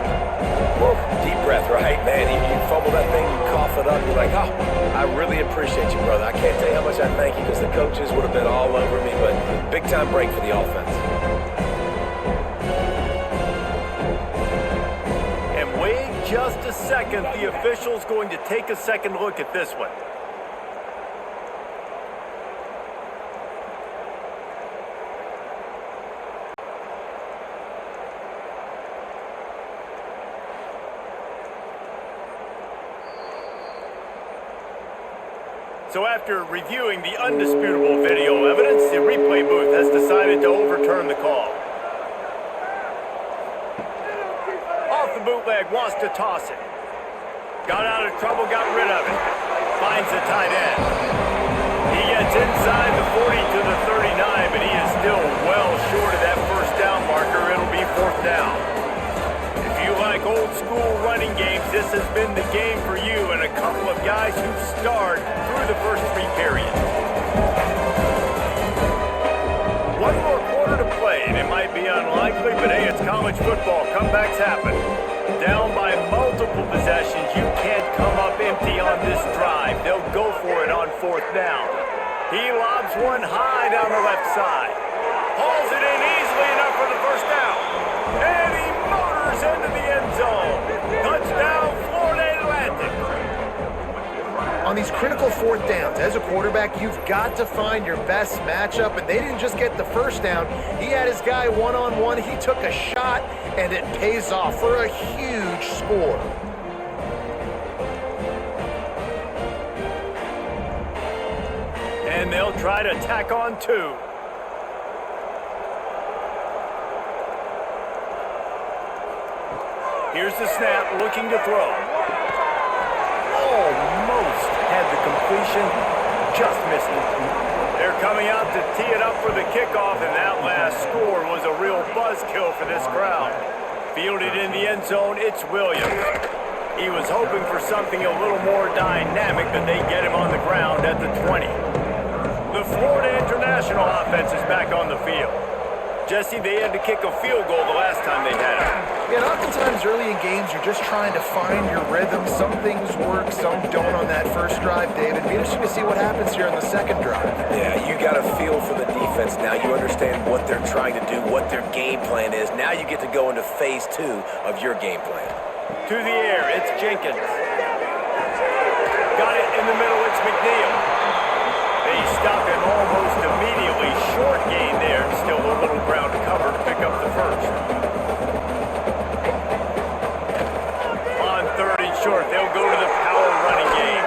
Woo, deep breath, right? Man, you fumble that thing, you cough it up, you're like, oh, I really appreciate you, brother. I can't tell you how much I thank you because the coaches would have been all over me, but big-time break for the offense. And wait just a second. The official's going to take a second look at this one. So after reviewing the undisputable video evidence, the replay booth has decided to overturn the call. Off the bootleg, wants to toss it. Got out of trouble, got rid of it. Finds the tight end. He gets inside the 40 to the 39, but he is still well short of that 1st down marker. It'll be 4th down. If you like old school running games, this has been the game for you and a couple of guys who've starred through the first 3 periods. One more quarter to play, and it might be unlikely, but hey, it's college football. Comebacks happen. Down by multiple possessions, you can't come up empty on this drive. They'll go for it on 4th down. He lobs one high down the left side. Hauls it in easily enough for the 1st down. And he motors into the end zone. Touchdown, Florida Atlantic. on these critical fourth downs, as a quarterback, you've got to find your best matchup, and they didn't just get the first down. He had his guy one-on-one. He took a shot, and it pays off for a huge score. And they'll try to tack on 2. Here's the snap, looking to throw. Almost had the completion, just missed it. They're coming out to tee it up for the kickoff, and that last score was a real buzzkill for this crowd. Fielded in the end zone, it's Williams. He was hoping for something a little more dynamic, but they get him on the ground at the 20. The Florida International offense is back on the field. Jesse, they had to kick a field goal the last time they had it. Yeah, and oftentimes early in games, you're just trying to find your rhythm. Some things work, some don't on that first drive, David. Be interesting to see what happens here on the second drive. Yeah, you got a feel for the defense now. You understand what they're trying to do, what their game plan is. Now you get to go into phase 2 of your game plan. To the air, it's Jenkins. Got it in the middle, it's McNeil. They stop him almost immediately. Short gain there. Still a little ground to cover to pick up the first. On 3rd and short, they'll go to the power running game.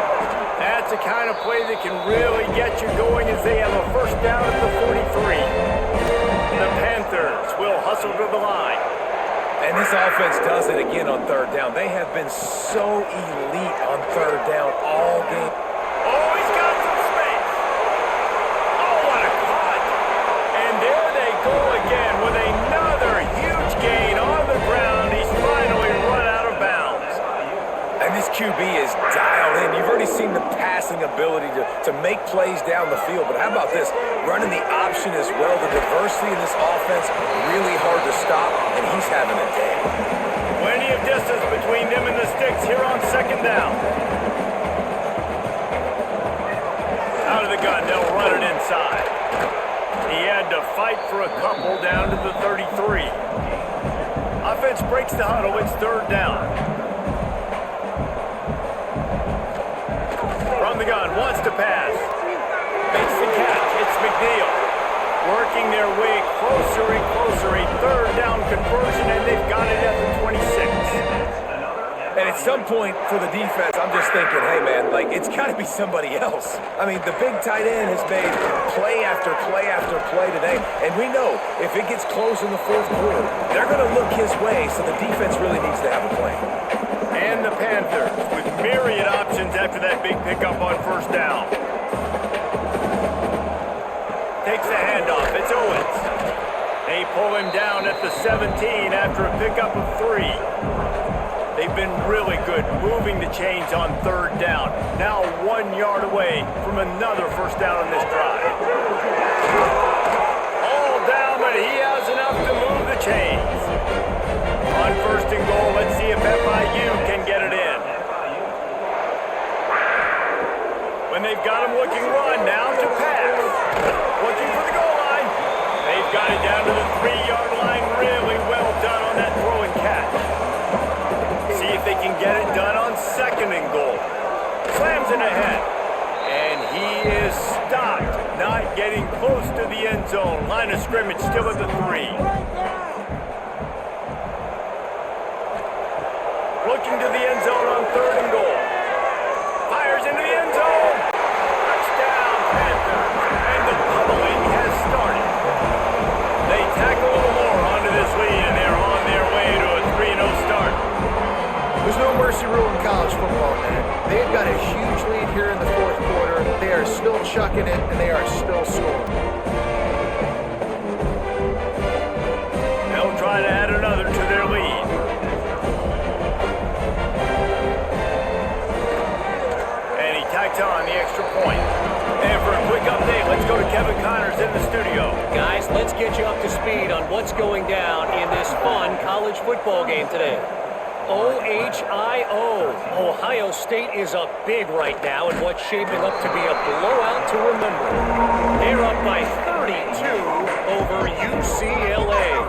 That's the kind of play that can really get you going as they have a first down at the 43. The Panthers will hustle to the line. And this offense does it again on 3rd down. They have been so elite on 3rd down all game. Oh, he's got some space. Oh, what a cut. And there they go again with another huge gain on the ground. He's finally run out of bounds. And this QB is dialed in. You've already seen the passing ability to make plays down the field. But how about this? Running the option as well. The diversity in this offense, really hard to stop, and he's having a day. Plenty of distance between them and the sticks here on 2nd down. Out of the gun, they'll run it inside. He had to fight for a couple down to the 33. Offense breaks the huddle. It's 3rd down. From the gun, wants to pass. Makes the catch. It's McNeil. Working their way closer and closer. A 3rd down conversion, and they've got it at the 26. And at some point for the defense, I'm just thinking, hey, man, like, it's got to be somebody else. I mean, the big tight end has made play after play after play today. And we know if it gets close in the 4th quarter, they're going to look his way, so the defense really needs to have a plan. And the Panthers with myriad options after that big pickup on 1st down. Takes the handoff. It's Owens. They pull him down at the 17 after a pickup of 3. They've been really good moving the chains on 3rd down. Now 1 yard away from another first down on this drive. All down, but he has enough to move the chains. On 1st and goal, let's see if FIU can get it in. When they've got him looking run, down to pass. Looking for the goal line. They've got it down to the 3-yard line. Really well done on that throw and catch. See if they can get it done on 2nd and goal. Slams it ahead. And he is stopped. Not getting close to the end zone. Line of scrimmage still at the 3. Looking to the end zone on 3rd and goal. Fires into the end zone. Touchdown, Panthers. And the bubbling has started. They tack a little more onto this lead, and they're on their way to a 3-0 start. There's no mercy rule in college football, man. They've got a huge lead here in the 4th quarter. They are still chucking it, and they are still scoring. They'll try to add another to their lead. And he tacks on the extra point. And for a quick update, let's go to Kevin Connors in the studio. Guys, let's get you up to speed on what's going down in this fun college football game today. OHIO. Ohio State is up big right now in what's shaping up to be a blowout to remember. They're up by 32 over UCLA.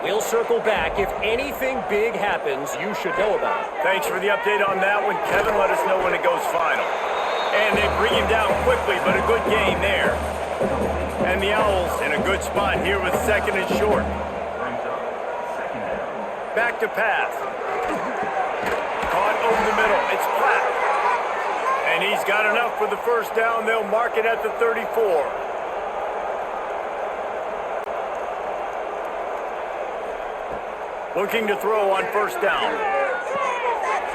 We'll circle back. If anything big happens, you should know about it. Thanks for the update on that one, Kevin. Let us know when it goes final. And they bring him down quickly, but a good gain there. And the Owls in a good spot here with second and short. Back to pass. Caught over the middle. It's Platt. And he's got enough for the first down. They'll mark it at the 34. Looking to throw on first down.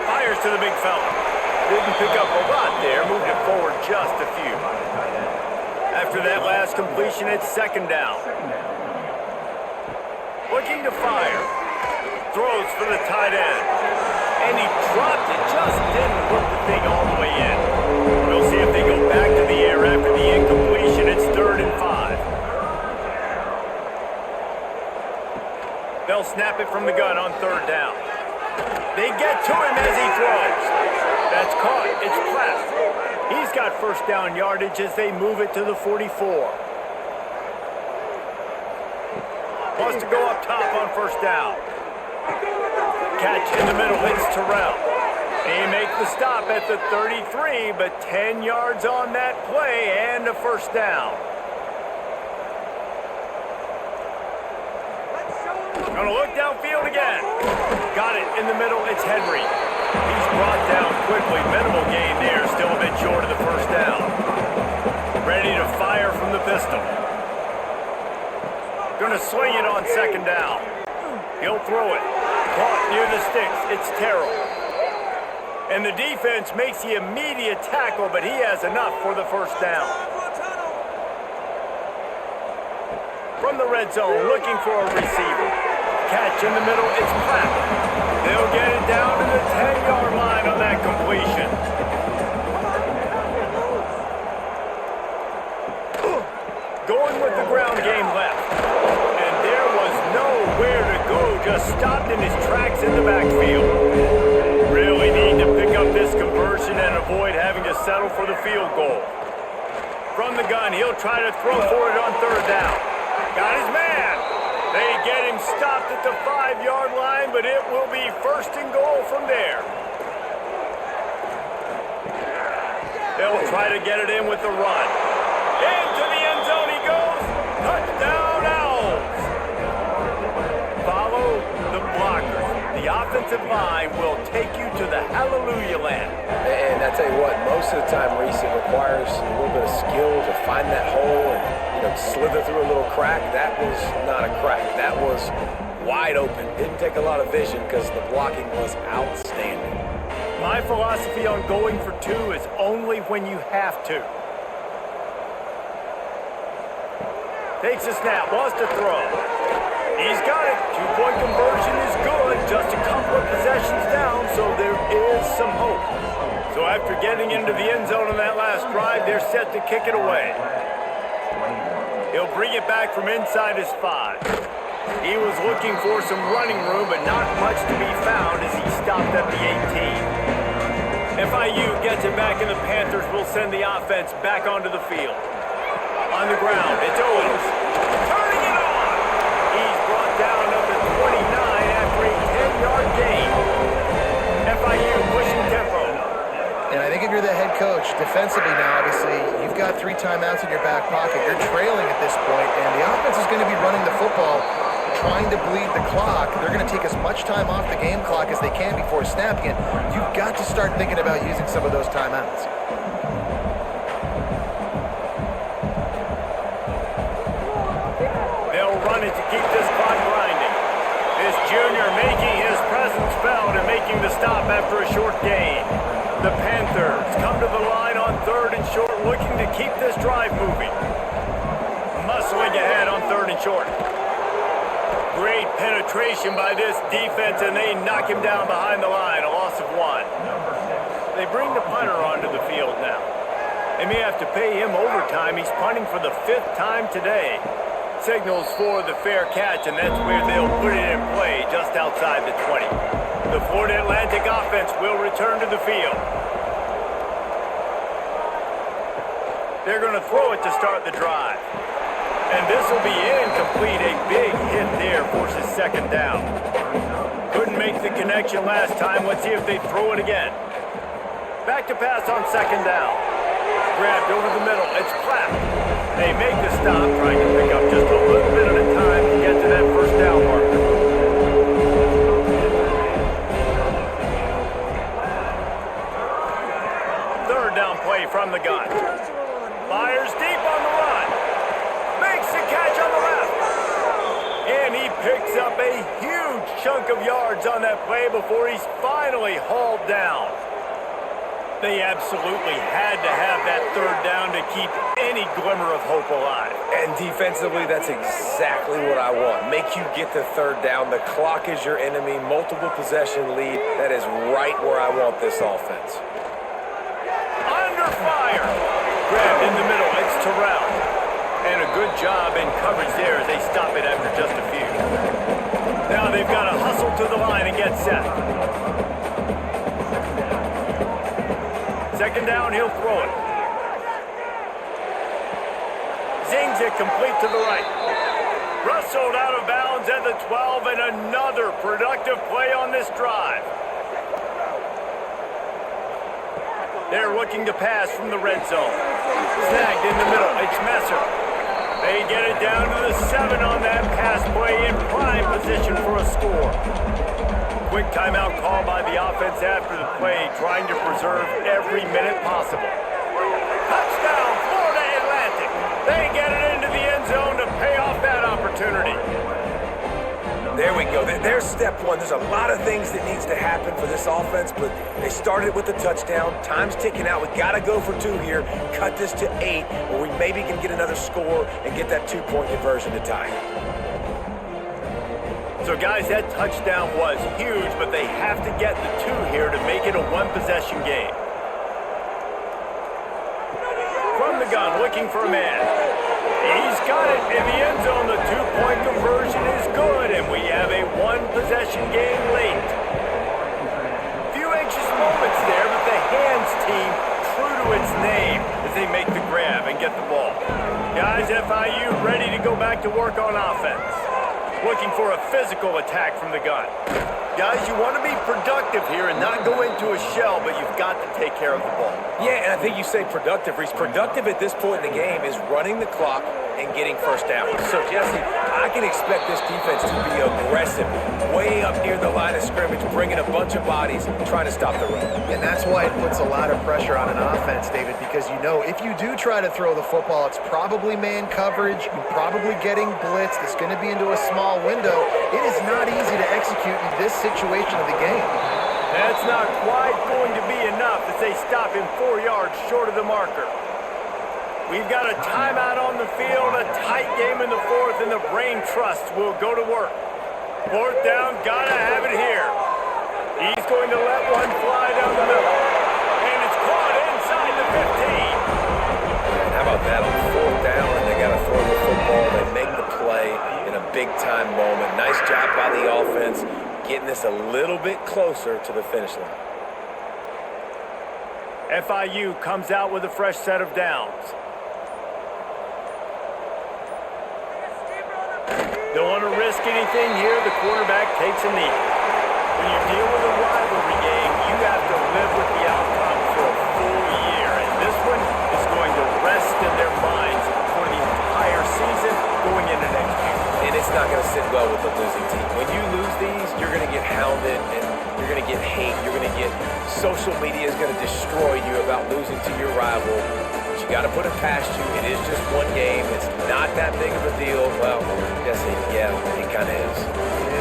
Fires to the big fella. Didn't pick up a lot there. Moved it forward just a few. After that last completion, it's second down. Looking to fire. Throws for the tight end. And he dropped it. Just didn't put the thing all the way in. We'll see if they go back to the air after the incompletion. It's 3rd and 5. They'll snap it from the gun on 3rd down. They get to him as he throws. That's caught. It's Platt. He's got first down yardage as they move it to the 44. Wants to go up top on first down. Catch in the middle. It's Terrell. They make the stop at the 33, but 10 yards on that play and a first down. Gonna look downfield again. Got it in the middle. It's Henry. He's brought down quickly. Minimal gain there. Still a bit short of the first down. Ready to fire from the pistol. Gonna swing it on second down. He'll throw it. Caught near the sticks. It's Terrell. And the defense makes the immediate tackle, but he has enough for the first down. From the red zone, looking for a receiver. Catch in the middle, it's Platt. They'll get it down to the 10-yard line on that completion. Going with the ground game left. And there was nowhere to go, just stopped in his tracks in the backfield. Really need to pick up this conversion and avoid having to settle for the field goal. From the gun, he'll try to throw for it on 3rd down. Got his man. They get him stopped at the 5-yard line, but it will be 1st and goal from there. They'll try to get it in with the run. Into the end zone he goes. Touchdown, Owls. Follow the blockers. The offensive line will take you to the hallelujah land. And I tell you what, most of the time, Reese, it requires a little bit of skill to find that hole and slither through a little crack. That was not a crack. That was wide open. Didn't take a lot of vision because the blocking was outstanding. My philosophy on going for 2 is only when you have to. Takes a snap, wants to throw. He's got it. 2-point conversion is good. Just a couple of possessions down, so there is some hope. So after getting into the end zone on that last drive, they're set to kick it away. He'll bring it back from inside his 5. He was looking for some running room, but not much to be found as he stopped at the 18. FIU gets it back, and the Panthers will send the offense back onto the field. On the ground, it's Owens. Turning it on! He's brought down up to 29 after a 10-yard gain. FIU pushing tempo. And I think if you're the head coach, defensively now, obviously, you've got 3 timeouts in your back pocket. You're trailing at this point, and the offense is going to be running the football, trying to bleed the clock. They're going to take as much time off the game clock as they can before snapping it. You've got to start thinking about using some of those timeouts. They'll run it to keep this clock grinding. This junior making his presence felt and making the stop after a short gain. The Panthers come to the line on 3rd and short, looking to keep this drive moving. Muscling ahead on 3rd and short. Great penetration by this defense, and they knock him down behind the line, a loss of 1. They bring the punter onto the field now. They may have to pay him overtime. He's punting for the 5th time today. Signals for the fair catch, and that's where they'll put it in play, just outside the 20. The Florida Atlantic offense will return to the field. They're going to throw it to start the drive. And this will be incomplete. A big hit there forces 2nd down. Couldn't make the connection last time. Let's see if they throw it again. Back to pass on 2nd down. grabbed over the middle. It's clapped. They make the stop, trying to pick up just a little bit at a time to get to that first down marker. Third down play from the gun. Fires deep on the run. Makes the catch on the left. And he picks up a huge chunk of yards on that play before he's finally hauled down. They absolutely had to have that third down to keep any glimmer of hope alive. And defensively, that's exactly what I want. Make you get the third down. The clock is your enemy. Multiple possession lead. That is right where I want this offense. Under fire. Grabbed in the middle. It's Terrell. And a good job in coverage there as they stop it after just a few. Now they've got to hustle to the line and get set. Second down, he'll throw it. Zings it complete to the right. Rustled out of bounds at the 12, and another productive play on this drive. They're looking to pass from the red zone. Snagged in the middle, it's Messer. They get it down to the 7 on that pass play in prime position for a score. Quick timeout call by the offense after the play, trying to preserve every minute possible. Touchdown, Florida Atlantic. They get it into the end zone to pay off that opportunity. There we go. There's step one. There's a lot of things that needs to happen for this offense, but they started with the touchdown. Time's ticking out. We got to go for 2 here. Cut this to 8, where we maybe can get another score and get that 2-point conversion to tie. So, guys, that touchdown was huge, but they have to get the 2 here to make it a one-possession game. From the gun, looking for a man. He's got it in the end zone. The 2-point conversion is good, and we have a one-possession game late. Few anxious moments there, but the hands team true to its name as they make the grab and get the ball. Guys, FIU ready to go back to work on offense. Looking for a physical attack from the gun. Guys, you want to be productive here and not go into a shell, but you've got to take care of the ball. Yeah, and I think you say productive, Reese. Productive at this point in the game is running the clock and getting first down. So, Jesse, I can expect this defense to be aggressive, way up near the line of scrimmage, bringing a bunch of bodies, trying to stop the run. And that's why it puts a lot of pressure on an offense, David, because you know if you do try to throw the football, it's probably man coverage, you're probably getting blitzed, it's going to be into a small window. It is not easy to execute in this situation of the game. That's not quite going to be enough as they stop him 4 yards short of the marker. We've got a timeout on the field, a tight game in the 4th, and the brain trust will go to work. 4th down, gotta have it here. He's going to let one fly down the middle. And it's caught inside the 15. And how about that on 4th down, and they gotta throw the football. They make the play in a big-time moment. Nice job by the offense, getting this a little bit closer to the finish line. FIU comes out with a fresh set of downs. Don't want to risk anything here. The quarterback takes a knee. When you deal with a rivalry game, you have to live with the outcome for a full year. And this one is going to rest in their minds for the entire season going into next year. And it's not going to sit well with the losing team. When you lose these, you're going to get hounded and you're going to get hate. You're going to get social media is going to destroy you about losing to your rival. But you got to put it past you. It is just one game. It's not that big of a deal. Well, Jesse, yeah, it kind of is.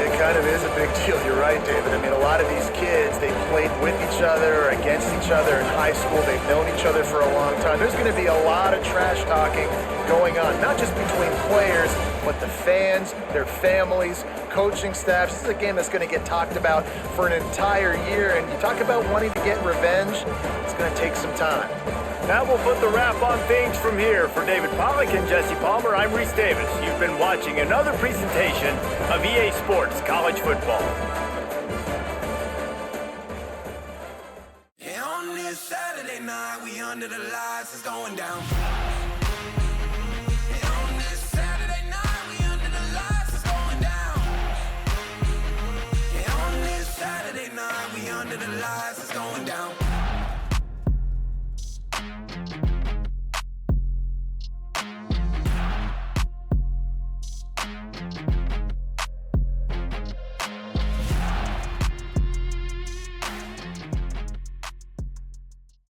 It kind of is a big deal. You're right, David. I mean, a lot of these kids, they played with each other or against each other in high school. They've known each other for a long time. There's going to be a lot of trash talking going on, not just between players, but the fans, their families, coaching staffs. This is a game that's going to get talked about for an entire year. And you talk about wanting to get revenge, it's going to take some time. That will put the wrap on things from here. For David Pollack and Jesse Palmer, I'm Reese Davis. You've been watching another presentation of EA Sports College Football. Yeah, on this Saturday night, we under the lights, it's going down. Yeah, on this Saturday night, we under the lights, it's going down. Yeah, on this Saturday night, we under the lights.